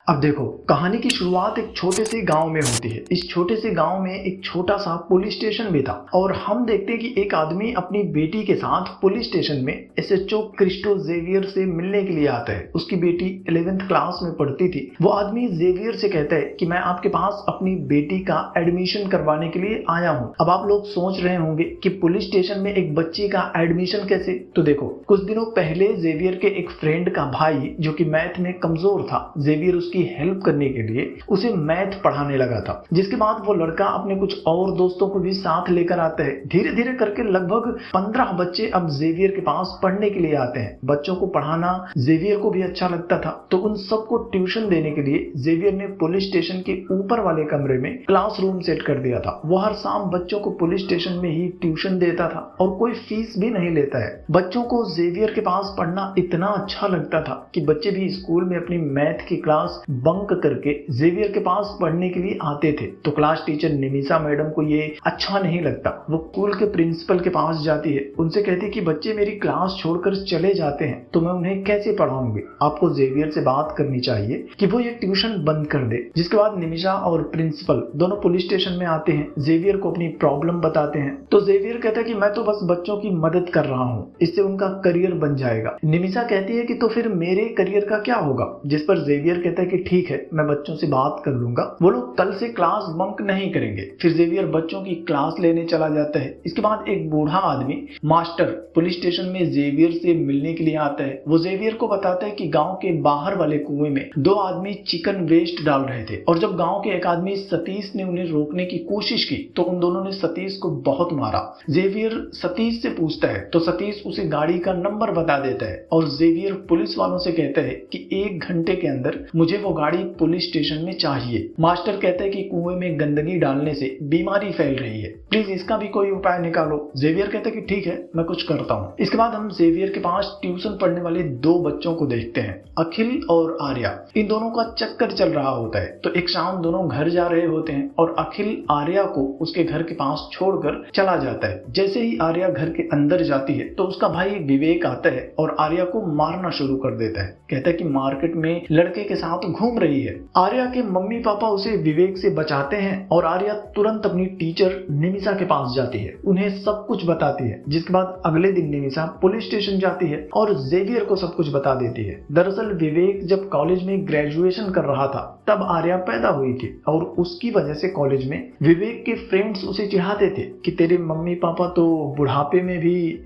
अब देखो, कहानी की शुरुआत एक छोटे से गांव में होती है। इस छोटे से गांव में एक छोटा सा पुलिस स्टेशन भी था और हम देखते हैं कि एक आदमी अपनी बेटी के साथ पुलिस स्टेशन में एसएचओ क्रिस्टो जेवियर से मिलने के लिए आता है। उसकी बेटी 11th क्लास में पढ़ती थी। वो आदमी जेवियर से कहता है कि मैं आपके पास अपनी बेटी का एडमिशन करवाने के लिए आया हूँ। अब आप लोग सोच रहे होंगे कि पुलिस स्टेशन में एक बच्ची का एडमिशन कैसे? तो देखो, कुछ दिनों पहले जेवियर के एक फ्रेंड का भाई जो कि मैथ में कमजोर था, जेवियर उसकी हेल्प करने के लिए उसे मैथ पढ़ाने लगा था। जिसके बाद वो लड़का अपने कुछ और दोस्तों को भी साथ लेकर आता है। धीरे धीरे करके लगभग 15 बच्चे अब जेवियर के पास पढ़ने के लिए आते हैं। बच्चों को पढ़ाना जेवियर को भी अच्छा लगता था, तो उन सबको ट्यूशन देने के लिए जेवियर ने पुलिस स्टेशन के ऊपर वाले कमरे में क्लासरूम सेट कर दिया था। वो हर शाम बच्चों को पुलिस स्टेशन में ही ट्यूशन देता था और कोई फीस भी नहीं लेता है। बच्चों को जेवियर के पास पढ़ना इतना अच्छा लगता था कि बच्चे भी स्कूल में अपनी मैथ की क्लास बंक करके जेवियर के पास पढ़ने के लिए आते थे। तो क्लास टीचर निमिषा मैडम को ये अच्छा नहीं लगता। वो स्कूल के प्रिंसिपल के पास जाती है, उनसे कहती है कि बच्चे मेरी क्लास छोड़कर चले जाते हैं तो मैं उन्हें कैसे पढ़ाऊंगी। आपको जेवियर से बात करनी चाहिए कि वो ये ट्यूशन बंद कर दे। जिसके बाद निमिषा और प्रिंसिपल दोनों पुलिस स्टेशन में आते हैं, जेवियर को अपनी प्रॉब्लम बताते हैं। तो जेवियर कहता है कि मैं तो बस बच्चों की मदद कर रहा हूँ, इससे उनका करियर बन जाएगा। निमिषा कहती है कि तो फिर मेरे करियर का क्या होगा? जिस पर जेवियर कहता है कि ठीक है, मैं बच्चों से बात कर लूंगा, वो लोग कल से क्लास बंक नहीं करेंगे। फिर जेवियर बच्चों की क्लास लेने चला जाता है। इसके बाद एक बूढ़ा आदमी मास्टर पुलिस स्टेशन में जेवियर से मिलने के लिए आता है। वो जेवियर को बताता है कि गांव के बाहर वाले कुएं में 2 आदमी चिकन वेस्ट डाल रहे थे और जब गांव के एक आदमी सतीश ने उन्हें रोकने की कोशिश की तो उन दोनों ने सतीश को बहुत मारा। जेवियर सतीश से पूछता है तो सतीश उसे गाड़ी का नंबर बता देता है और जेवियर पुलिस वालों से कहता है कि 1 घंटे के अंदर मुझे वो गाड़ी पुलिस स्टेशन में चाहिए। मास्टर कहता है कि कुएं में गंदगी डालने से बीमारी फैल रही है, प्लीज इसका भी कोई उपाय निकालो। जेवियर कहता है कि ठीक है, मैं कुछ करता हूँ। इसके बाद हम जेवियर के पास ट्यूशन पढ़ने वाले 2 बच्चों को देखते हैं, अखिल और आर्या। इन दोनों का चक्कर चल रहा होता है। तो एक शाम दोनों घर जा रहे होते हैं और अखिल आर्या को उसके घर के पास छोड़कर चला जाता है। जैसे ही आर्या घर के अंदर जाती है तो उसका भाई विवेक आता है और आर्या को मारना शुरू कर देता है। कहता है कि मार्केट में लड़के के साथ घूम रही है। आर्या के मम्मी पापा उसे विवेक से बचाते हैं और आर्या तुरंत अपनी टीचर निमिषा के पास जाती है, उन्हें सब कुछ बताती है। जिसके बाद अगले दिन निमिषा पुलिस स्टेशन जाती है और जेवियर को सब कुछ बता देती है। दरअसल विवेक जब कॉलेज में ग्रेजुएशन कर रहा था तब आर्या पैदा हुई थी और उसकी वजह से कॉलेज में विवेक के फ्रेंड्स उसे चिढ़ाते थे कि तेरे मम्मी पापा तो बुढ़ापे में भी,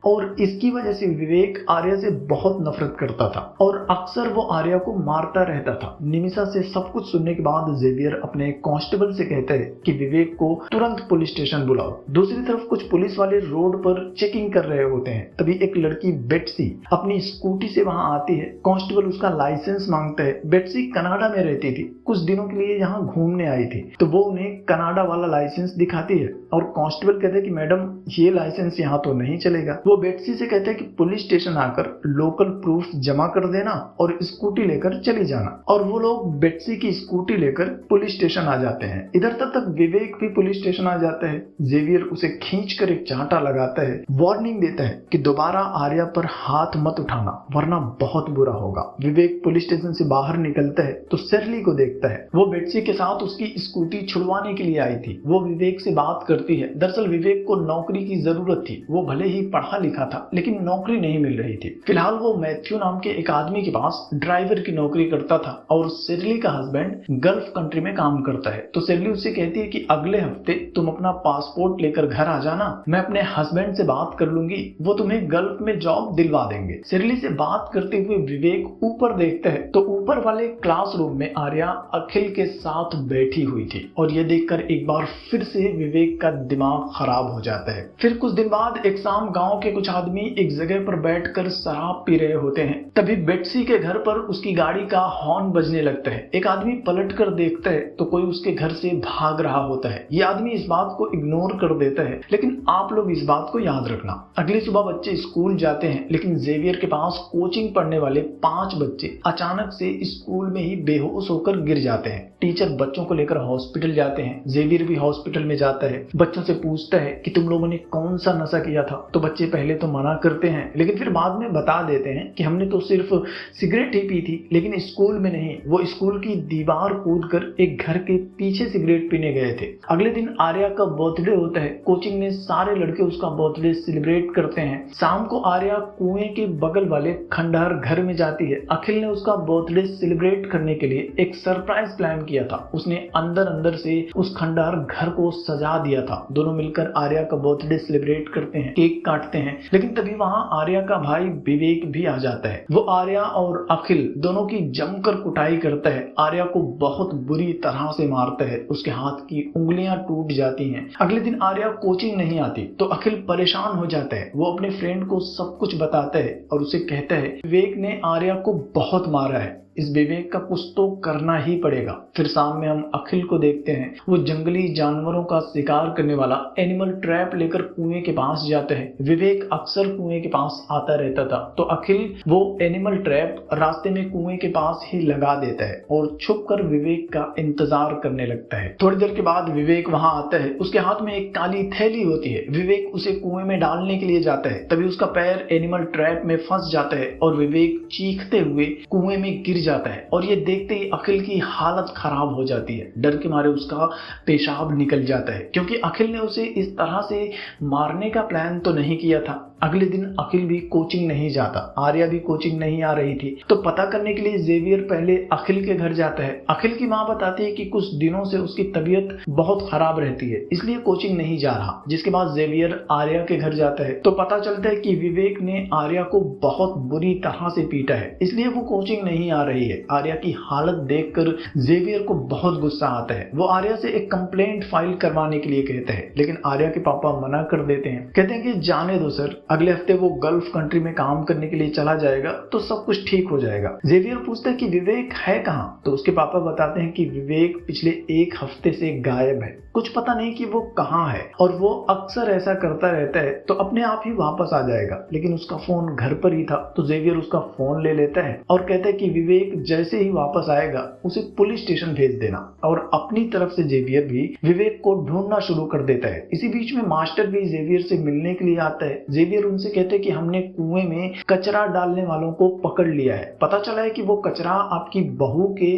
और इसकी वजह से विवेक आर्या से बहुत नफरत करता था और अक्सर वो आर्या को मारता रहता था। निमिषा से सब कुछ सुनने के बाद जेवियर अपने कांस्टेबल से कहता है कि विवेक को तुरंत पुलिस स्टेशन बुलाओ। दूसरी तरफ कुछ पुलिस वाले रोड पर चेकिंग कर रहे होते हैं। तभी एक लड़की बेट्सी अपनी स्कूटी से वहां आती है। कांस्टेबल उसका लाइसेंस मांगता है। बेट्सी कनाडा में रहती थी, कुछ दिनों के लिए यहाँ घूमने आई थी, तो वो उन्हें कनाडा वाला लाइसेंस दिखाती है और कांस्टेबल कहते हैं कि मैडम ये लाइसेंस यहाँ तो नहीं चलेगा। वो बेट्सी से कहते हैं कि पुलिस स्टेशन आकर लोकल प्रूफ जमा कर देना और स्कूटी लेकर चली जाना। और वो लोग बेट्सी की स्कूटी लेकर पुलिस स्टेशन आ जाते हैं। इधर तब तक विवेक भी पुलिस स्टेशन आ जाता है। जेवियर उसे खींचकर एक चांटा लगाता है, वार्निंग देता है कि दोबारा आर्या पर हाथ मत उठाना वरना बहुत बुरा होगा। विवेक पुलिस स्टेशन से बाहर निकलता है तो शेरली को देखता है। वो बेट्सी के साथ उसकी स्कूटी छुड़वाने के लिए आई थी। वो विवेक से बात करती है। दरअसल विवेक को नौकरी की जरूरत थी। वो भले ही पढ़ा लिखा था लेकिन नौकरी नहीं मिल रही थी। फिलहाल वो मैथ्यू नाम के एक आदमी के पास ड्राइवर की नौकरी करता था और शेरली का हस्बैंड गल्फ कंट्री में काम करता है। तो शेरली उससे कहती है कि अगले हफ्ते तुम अपना पासपोर्ट लेकर घर आ जाना, मैं अपने हस्बैंड से बात कर लूंगी, वो तुम्हें गल्फ में जॉब दिलवा देंगे। शेरली से बात करते हुए विवेक ऊपर देखता है तो ऊपर वाले क्लासरूम में आर्या अखिल के साथ बैठी हुई थी और ये देखकर एक बार फिर से विवेक का दिमाग खराब हो जाता है। फिर कुछ दिन बाद एक शाम गांव के कुछ आदमी एक जगह पर बैठकर शराब पी रहे होते हैं। तभी बेट्सी के घर पर उसकी गाड़ी का हॉर्न बजने लगता है। एक आदमी पलटकर देखता है तो कोई उसके घर से भाग रहा होता है। ये आदमी इस बात को इग्नोर कर देता है, लेकिन आप लोग इस बात को याद रखना, अगली सुबह बच्चे स्कूल जाते हैं लेकिन जेवियर के पास कोचिंग पढ़ने वाले 5 बच्चे अचानक से स्कूल में ही बेहोश होकर गिर जाते हैं। टीचर बच्चों को लेकर हॉस्पिटल जाते हैं। जेवियर भी हॉस्पिटल में जाता है, बच्चों से पूछता है कि तुम लोगों ने कौन सा नशा किया था। तो बच्चे पहले तो मना करते हैं, लेकिन फिर बाद में बता देते हैं कि हमने तो सिर्फ सिगरेट ही पी थी, लेकिन स्कूल में नहीं। वो स्कूल की दीवार कूदकर एक घर के पीछे सिगरेट पीने गए थे। अगले दिन आर्या का बर्थडे होता है। कोचिंग में सारे लड़के उसका बर्थडे सेलिब्रेट करते हैं। शाम को आर्या कुएं के बगल वाले खंडहर घर में जाती है। अखिल ने उसका बर्थडे सेलिब्रेट करने के लिए एक सरप्राइज प्लान किया था। उसने अंदर अंदर से उस खंडहर घर को सजा दिया था। दोनों मिलकर आर्या का बर्थडे सेलिब्रेट करते हैं, केक काटते हैं, लेकिन तभी वहां आर्या का भाई विवेक भी आ जाता है। वो आर्या और अखिल दोनों की जमकर कुटाई करता है। आर्या को बहुत बुरी तरह से मारता है। उसके हाथ की उंगलियां टूट जाती हैं। अगले दिन आर्या कोचिंग नहीं आती तो अखिल परेशान हो जाता है। वो अपने फ्रेंड को सब कुछ बताता है और उसे कहता है विवेक ने आर्या को बहुत मारा है, इस विवेक का कुछ तो करना ही पड़ेगा। फिर शाम में हम अखिल को देखते हैं। वो जंगली जानवरों का शिकार करने वाला एनिमल ट्रैप लेकर कुएं के पास जाता है। विवेक अक्सर कुएं के पास आता रहता था तो अखिल वो एनिमल ट्रैप रास्ते में कुएं के पास ही लगा देता है और छुपकर विवेक का इंतजार करने लगता है। थोड़ी देर के बाद विवेक वहां आता है। उसके हाथ में एक काली थैली होती है। विवेक उसे कुएं में डालने के लिए जाता है, तभी उसका पैर एनिमल ट्रैप में फंस जाता है और विवेक चीखते हुए कुएं में गिर जाता है। और ये देखते ही अखिल की हालत खराब हो जाती है। डर के मारे उसका पेशाब निकल जाता है, क्योंकि अखिल ने उसे इस तरह से मारने का प्लान तो नहीं किया था। अगले दिन अखिल भी कोचिंग नहीं जाता। आर्या भी कोचिंग नहीं आ रही थी तो पता करने के लिए जेवियर पहले अखिल के घर जाता है। अखिल की माँ बताती है कि कुछ दिनों से उसकी तबीयत बहुत खराब रहती है, इसलिए कोचिंग नहीं जा रहा। जिसके बाद जेवियर आर्या के घर जाता है तो पता चलता है कि विवेक ने आर्या को बहुत बुरी तरह से पीटा है, इसलिए वो कोचिंग नहीं आ रही है। आर्या की हालत देखकर जेवियर को बहुत गुस्सा आता है। वो आर्या से एक कंप्लेंट फाइल करवाने के लिए कहते हैं, लेकिन आर्या के पापा मना कर देते हैं। कहते हैं कि जाने दो सर, अगले हफ्ते वो गल्फ कंट्री में काम करने के लिए चला जाएगा तो सब कुछ ठीक हो जाएगा। जेवियर पूछता है कि विवेक है कहाँ, तो उसके पापा बताते हैं कि विवेक पिछले एक हफ्ते से गायब है। कुछ पता नहीं कि वो कहाँ है और वो अक्सर ऐसा करता रहता है तो अपने आप ही वापस आ जाएगा। लेकिन उसका फोन घर पर ही था तो जेवियर उसका फोन ले लेता है और कहता है कि विवेक जैसे ही वापस आएगा उसे पुलिस स्टेशन भेज देना। और अपनी तरफ से जेवियर भी विवेक को ढूंढना शुरू कर देता है। इसी बीच में मास्टर भी जेवियर से मिलने के लिए आता है। जेवियर उनसे कहते हैं कि हमने कुएं में कचरा डालने वालों को पकड़ लिया है। पता चला है कि वो कचरा आपकी बहू के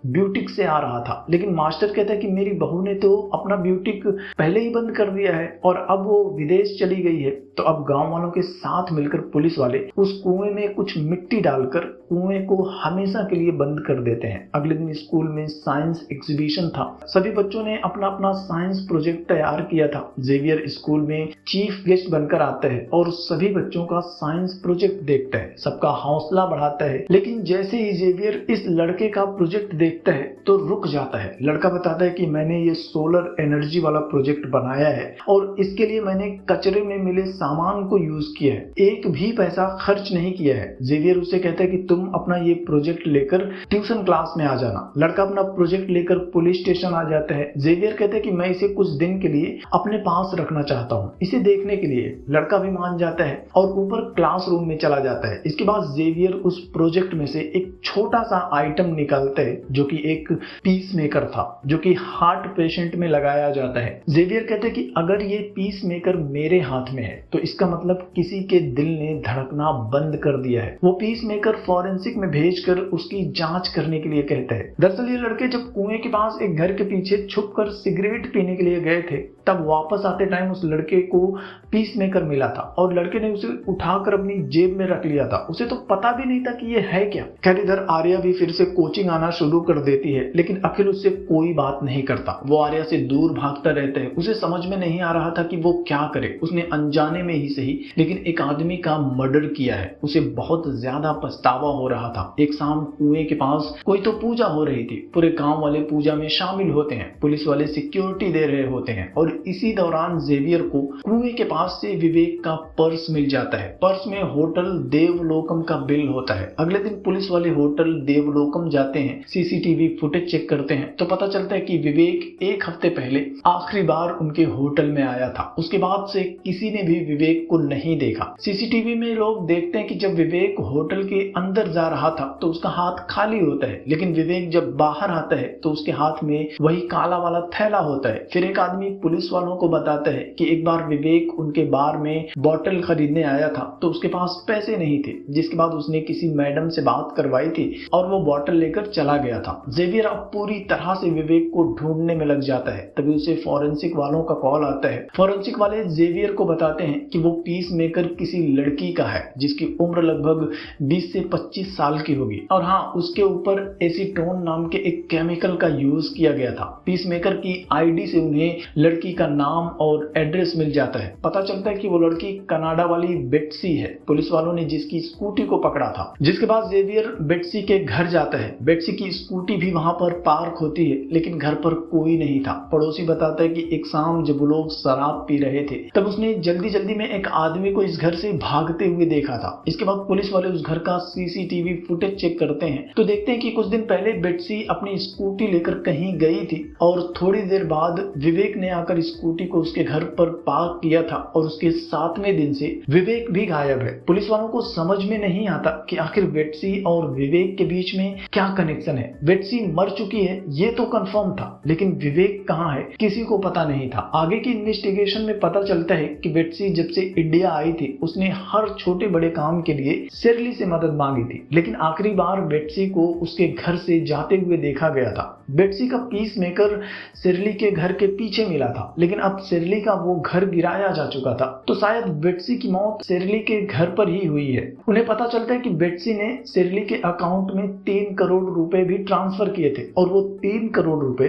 ब्यूटिक से आ रहा था, लेकिन मास्टर कहता है कि मेरी बहू ने तो अपना ब्यूटिक पहले ही बंद कर दिया है और अब वो विदेश चली गई है। तो अब गांव वालों के साथ मिलकर पुलिस वाले उस कुएं में कुछ मिट्टी डालकर कुएं को हमेशा के लिए बंद कर देते हैं। अगले दिन स्कूल में साइंस एग्जीबिशन था। सभी बच्चों ने अपना अपना साइंस प्रोजेक्ट तैयार किया था। जेवियर स्कूल में चीफ गेस्ट बनकर आता है और सभी बच्चों का साइंस प्रोजेक्ट देखता है, सबका हौसला बढ़ाता है। लेकिन जैसे ही जेवियर इस लड़के का प्रोजेक्ट देखता है तो रुक जाता है। लड़का बताता है कि मैंने ये सोलर एनर्जी वाला प्रोजेक्ट बनाया है और इसके लिए मैंने कचरे में मिले सामान को यूज किया है, एक भी पैसा खर्च नहीं किया है। जेवियर उससे कहता है कि तुम अपना ये प्रोजेक्ट लेकर ट्यूशन क्लास में आ जाना। लड़का अपना प्रोजेक्ट लेकर पुलिस स्टेशन आ जाता है। जेवियर कहता है कि मैं इसे कुछ दिन के लिए अपने पास रखना चाहता हूँ, इसे देखने के लिए। लड़का भी मान जाता है और ऊपर क्लासरूम में चला जाता है। इसके बाद जेवियर उस प्रोजेक्ट में से एक छोटा सा आइटम निकालता है जो कि एक पीस मेकर था, जो कि हार्ट पेशेंट में लगाया जाता है। जेवियर कहते हैं कि अगर ये पीस मेकर मेरे हाथ में है तो इसका मतलब किसी के दिल ने धड़कना बंद कर दिया है। वो पीस मेकर फॉरेंसिक में भेजकर उसकी जांच करने के लिए कहते हैं। दरअसल ये लड़के जब कुएं के पास एक घर के पीछे छुपकर सिगरेट पीने के लिए गए थे तब वापस आते टाइम उस लड़के को पीस मेकर मिला था और लड़के ने उसे उठाकर अपनी जेब में रख लिया था। उसे तो पता भी नहीं था कि ये है क्या। खैर इधर आर्या भी फिर से कोचिंग आना शुरू कर देती है, लेकिन अखिल उससे कोई बात नहीं करता। वो आर्या से दूर भागता रहता है। उसे समझ में नहीं आ रहा था कि वो क्या करे। उसने अनजाने में ही सही लेकिन एक आदमी का मर्डर किया है। उसे बहुत ज्यादा पछतावा हो रहा था। एक शाम कुएं के पास कोई तो पूजा हो रही थी। पूरे गांव वाले पूजा में शामिल होते हैं। पुलिस वाले सिक्योरिटी दे रहे होते हैं और इसी दौरान जेवियर को कुएं के पास से विवेक का पर्स मिल जाता है। पर्स में होटल देवलोकम का बिल होता है। अगले दिन पुलिस वाले होटल देवलोकम जाते हैं, सीसीटीवी फुटेज चेक करते हैं तो पता चलता है कि विवेक एक हफ्ते पहले आखिरी बार उनके होटल में आया था। उसके बाद से किसी ने भी विवेक को नहीं देखा। सीसीटीवी में लोग देखते हैं कि जब विवेक होटल के अंदर जा रहा था तो उसका हाथ खाली होता है, लेकिन विवेक जब बाहर आता है तो उसके हाथ में वही काला वाला थैला होता है। फिर एक आदमी पुलिस वालों को बताता है कि एक बार विवेक उनके बार में बॉटल बॉटल खरीदने आया था तो उसके पास पैसे नहीं थे, जिसके बाद उसने किसी मैडम से बात करवाई थी और वो बॉटल लेकर चला गया था। जेवियर अब पूरी तरह से विवेक को ढूंढने में लग जाता है। तभी उसे फॉरेंसिक वालों का कॉल आता है। फॉरेंसिक वाले जेवियर को बताते हैं कि वो पीस मेकर किसी लड़की का है जिसकी उम्र लगभग 20 से 25 साल की होगी, और हाँ, उसके ऊपर एसीटोन नाम के एक केमिकल का यूज किया गया था। पीस मेकर की आईडी से उन्हें लड़की का नाम और एड्रेस मिल जाता है। पता चलता है कि वो लड़की कनाडा वाली बेट्सी है, पुलिस वालों ने जिसकी स्कूटी को पकड़ा था। जिसके बाद जेवियर बेट्सी के घर जाता है। बेट्सी की स्कूटी भी वहां पर पार्क होती है, लेकिन घर पर कोई नहीं था। पड़ोसी बताता है कि एक शाम जब वो लोग शराब पी रहे थे तब उसने जल्दी जल्दी में एक आदमी को इस घर से भागते हुए देखा था। इसके बाद पुलिस वाले उस घर का सीसीटीवी फुटेज चेक करते हैं तो देखते हैं कि कुछ दिन पहले बेट्सी अपनी स्कूटी लेकर कहीं गई थी और थोड़ी देर बाद विवेक ने आकर स्कूटी को उसके घर पर पार्क किया था और उसके 7वें दिन से विवेक भी गायब है। पुलिस वालों को समझ में नहीं आता कि आखिर बेट्सी और विवेक के बीच में क्या कनेक्शन है। बेट्सी मर चुकी है ये तो कंफर्म था, लेकिन विवेक कहाँ है किसी को पता नहीं था। आगे की इन्वेस्टिगेशन में पता चलता है कि बेट्सी जब से इंडिया आई थी उसने हर छोटे बड़े काम के लिए शेरली से मदद मांगी थी, लेकिन आखिरी बार बेट्सी को उसके घर से जाते हुए देखा गया था। बेट्सी का पीस मेकर शेरली के घर के पीछे मिला था, लेकिन अब शेरली का वो घर गिराया जा चुका था, तो शायद बेट्सी की मौत शेरली के घर पर ही हुई है। उन्हें पता चलता है कि बेट्सी ने शेरली के अकाउंट में 3 करोड़ रुपए भी ट्रांसफर किए थे और वो 3 करोड़ रुपए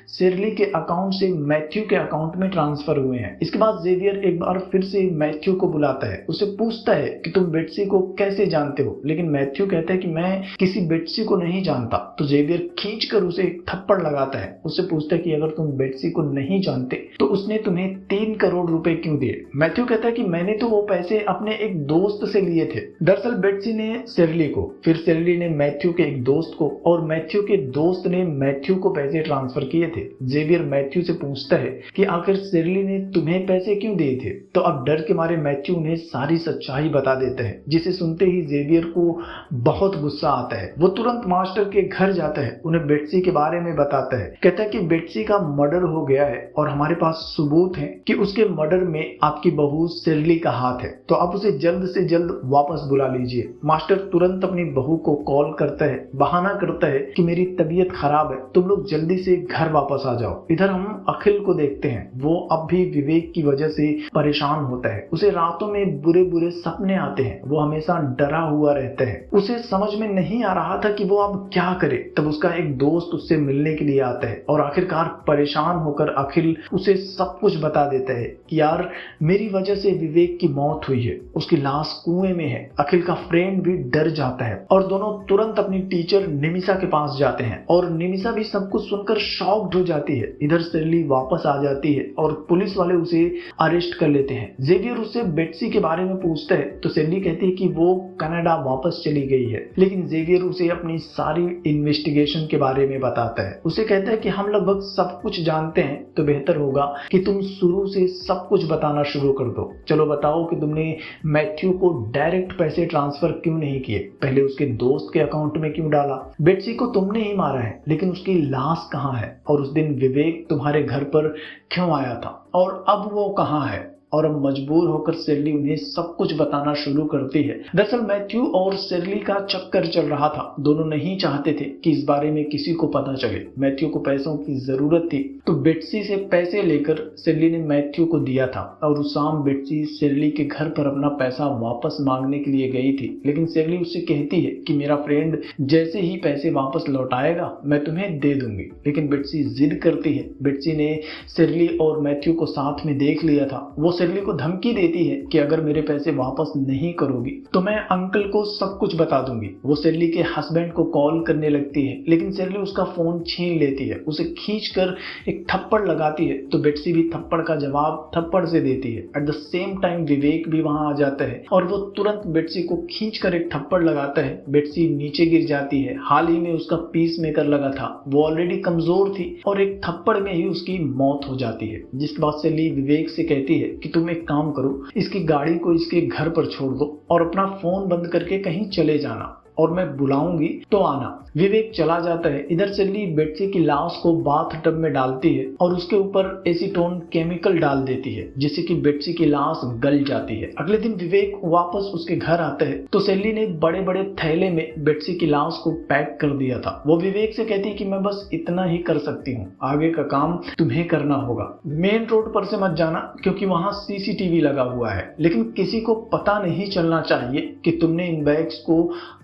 शेरली के अकाउंट से मैथ्यू के अकाउंट में ट्रांसफर हुए हैं। इसके बाद जेवियर एक बार फिर से मैथ्यू को बुलाता है। उसे पूछता है कि तुम बेट्सी को कैसे जानते हो, लेकिन मैथ्यू कहता है कि मैं किसी बेट्सी को नहीं जानता। तो जेवियर खींचकर उसे एक थप्पड़ लगाता है। उससे पूछता है कि अगर तुम बेट्सी को नहीं जानते तो उसने तुम्हें 3 करोड़ रुपए क्यों दिए। मैथ्यू कहता है कि मैंने तो वो पैसे अपने एक दोस्त से लिए थे। दरअसल बेट्सी ने शेरली को, फिर शेरली ने मैथ्यू के एक दोस्त को, और मैथ्यू के दोस्त ने मैथ्यू को पैसे ट्रांसफर किए थे। जेवियर मैथ्यू से पूछता है कि आखिर शेरली ने तुम्हें पैसे क्यों दिए थे। तो अब डर के मारे मैथ्यू उन्हें सारी सच्चाई बता देता है, जिसे सुनते ही जेवियर को बहुत गुस्सा आता है। वो तुरंत मास्टर के घर जाता है, उन्हें बेट्सी के बारे में बताता है। कहता है कि बेट्सी का मर्डर हो गया है और हमारे पास सबूत है कि उसके मर्डर में आपकी बहू शेरली का हाथ है, तो आप उसे जल्द से जल्द वापस बुला लीजिए। मास्टर तुरंत अपनी बहू को कॉल करता है, बहाना करता है कि मेरी तबीयत खराब है, तुम लोग जल्दी से घर वापस आ जाओ। इधर हम अखिल को देखते हैं। वो अब भी विवेक की वजह से परेशान होता है। उसे रातों में बुरे बुरे सपने आते हैं। वो हमेशा डरा हुआ रहता है। उसे समझ में नहीं आ रहा था कि वो अब क्या करे। तब उसका एक दोस्त उससे मिलने के लिए आता है और आखिरकार परेशान होकर अखिल उसे सब कुछ बता देता है कि यार मेरी वजह से विवेक की मौत हुई है, उसकी लाश कुएं में है। अखिल का फ्रेंड भी डर जाता है और दोनों तुरंत अपनी टीचर निमिषा के पास जाते हैं और निमिषा भी सब कुछ सुनकर शॉक्ड हो जाती है। इधर शेरली वापस आ जाती है और पुलिस वाले उसे अरेस्ट कर लेते हैं। जेवियर उससे बेट्सी के बारे में पूछता है तो शेरली कहती है कि वो कनाडा वापस चली गई है, लेकिन जेवियर उसे अपनी सारी इन्वेस्टिगेशन के बारे में बताता है। उसे कहता है कि हम लगभग सब कुछ जानते हैं, तो बेहतर होगा कि तुम शुरू से सब कुछ बताना शुरू कर दो। चलो बताओ कि तुमने मैथ्यू को डायरेक्ट पैसे ट्रांसफर क्यों नहीं किए, पहले उसके दोस्त के अकाउंट में क्यों डाला। बेट्सी को तुमने ही मारा है, लेकिन उसकी लाश कहाँ है, और उस दिन विवेक तुम्हारे घर पर क्यों आया था और अब वो कहाँ है। और अब मजबूर होकर शेरली उन्हें सब कुछ बताना शुरू करती है। दरअसल मैथ्यू और शेरली का चक्कर चल रहा था। दोनों नहीं चाहते थे कि इस बारे में किसी को पता चले। मैथ्यू को पैसों की जरूरत थी, तो बेट्सी से पैसे लेकर शेरली ने मैथ्यू को दिया था और उस शाम बेट्सी शेरली के घर पर अपना पैसा वापस मांगने के लिए गई थी, लेकिन शेरली उससे कहती है कि मेरा फ्रेंड जैसे ही पैसे वापस लौटाएगा मैं तुम्हें दे दूंगी, लेकिन बेट्सी जिद करती है। बेट्सी ने शेरली और मैथ्यू को साथ में देख लिया था। वो शेरली को धमकी देती है कि अगर मेरे पैसे वापस नहीं करोगी तो मैं अंकल को सब कुछ बता दूंगी। वो शेरली के हस्बैंड को कॉल करने लगती है, लेकिन शेरली उसका फोन छीन लेती है, उसे खींचकर एक थप्पड़ लगाती है, तो बेट्सी भी थप्पड़ का जवाब थप्पड़ से देती है। एट द सेम टाइम विवेक भी वहां आ जाता है और वो तुरंत बेट्सी को खींचकर एक थप्पड़ लगाता है। बेट्सी नीचे गिर जाती है। हाल ही में उसका पीस मेकर लगा था, वो ऑलरेडी कमजोर थी और एक थप्पड़ में ही उसकी मौत हो जाती है। जिसके बाद शेरली विवेक से कहती है कि तुम एक काम करो, इसकी गाड़ी को इसके घर पर छोड़ दो और अपना फोन बंद करके कहीं चले जाना। और मैं बुलाऊंगी तो आना। विवेक चला जाता है। इधर सेल्ली बेट्सी की लाश को बाथ टब में डालती है और उसके ऊपर एसीटोन केमिकल डाल देती है, जिससे कि बेट्सी की लाश गल जाती है। अगले दिन विवेक वापस उसके घर आता है तो सेल्ली ने बड़े बड़े थैले में बेट्सी की लाश को पैक कर दिया था। वो विवेक से कहती है कि मैं बस इतना ही कर सकती हूँ, आगे का काम तुम्हें करना होगा। मेन रोड पर से मत जाना क्योंकि वहां सीसीटीवी लगा हुआ है, लेकिन किसी को पता नहीं चलना चाहिए कि तुमने इन बैग्स को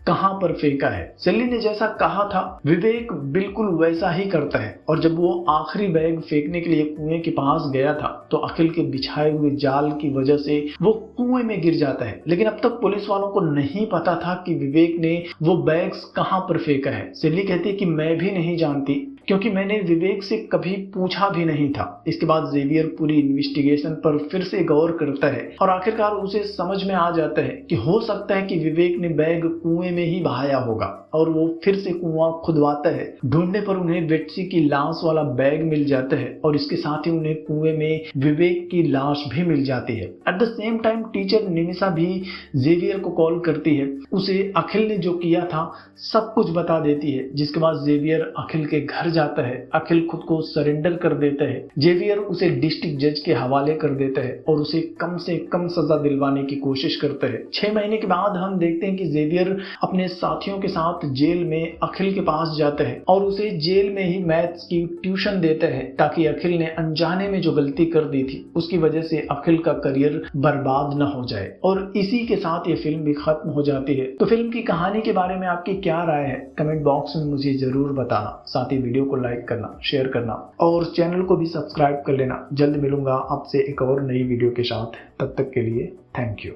कहां पर फेंका है। सेल्ली ने जैसा कहा था विवेक बिल्कुल वैसा ही करता है, और जब वो आखिरी बैग फेंकने के लिए कुएं के पास गया था तो अखिल के बिछाए हुए जाल की वजह से वो कुएं में गिर जाता है। लेकिन अब तक पुलिस वालों को नहीं पता था कि विवेक ने वो बैग्स कहां पर फेंका है। सेल्ली कहती है कि मैं भी नहीं जानती क्योंकि मैंने विवेक से कभी पूछा भी नहीं था। इसके बाद जेवियर पूरी इन्वेस्टिगेशन पर फिर से गौर करता है और आखिरकार उसे समझ में आ जाता है कि हो सकता है कि विवेक ने बैग कुएं में ही बहाया होगा, और वो फिर से कुआं खुदवाता है। ढूंढने पर उन्हें बेट्सी की लाश वाला बैग मिल जाता है और इसके साथ ही उन्हें कुएं में विवेक की लाश भी मिल जाती है। At the same time teacher Nimisha भी जेवियर को कॉल करती है, उसे अखिल ने जो किया था सब कुछ बता देती है, जिसके बाद जेवियर अखिल के घर जाता है। अखिल खुद को सरेंडर कर देता है। जेवियर उसे डिस्ट्रिक्ट जज के हवाले कर देता है और उसे कम से कम सजा दिलवाने की कोशिश करता है। 6 महीने के बाद हम देखते हैं कि जेवियर अपने साथियों के साथ जेल में अखिल के पास जाता है और उसे जेल में ही मैथ्स की ट्यूशन देता है, ताकि अखिल ने अनजाने में जो गलती कर दी थी उसकी वजह से अखिल का करियर बर्बाद न हो जाए। और इसी के साथ ये फिल्म भी खत्म हो जाती है। तो फिल्म की कहानी के बारे में आपकी क्या राय है कमेंट बॉक्स में मुझे जरूर बताना। साथ ही वीडियो को लाइक करना, शेयर करना और चैनल को भी सब्सक्राइब कर लेना। जल्द मिलूंगा आपसे एक और नई वीडियो के साथ। तब तक के लिए थैंक यू।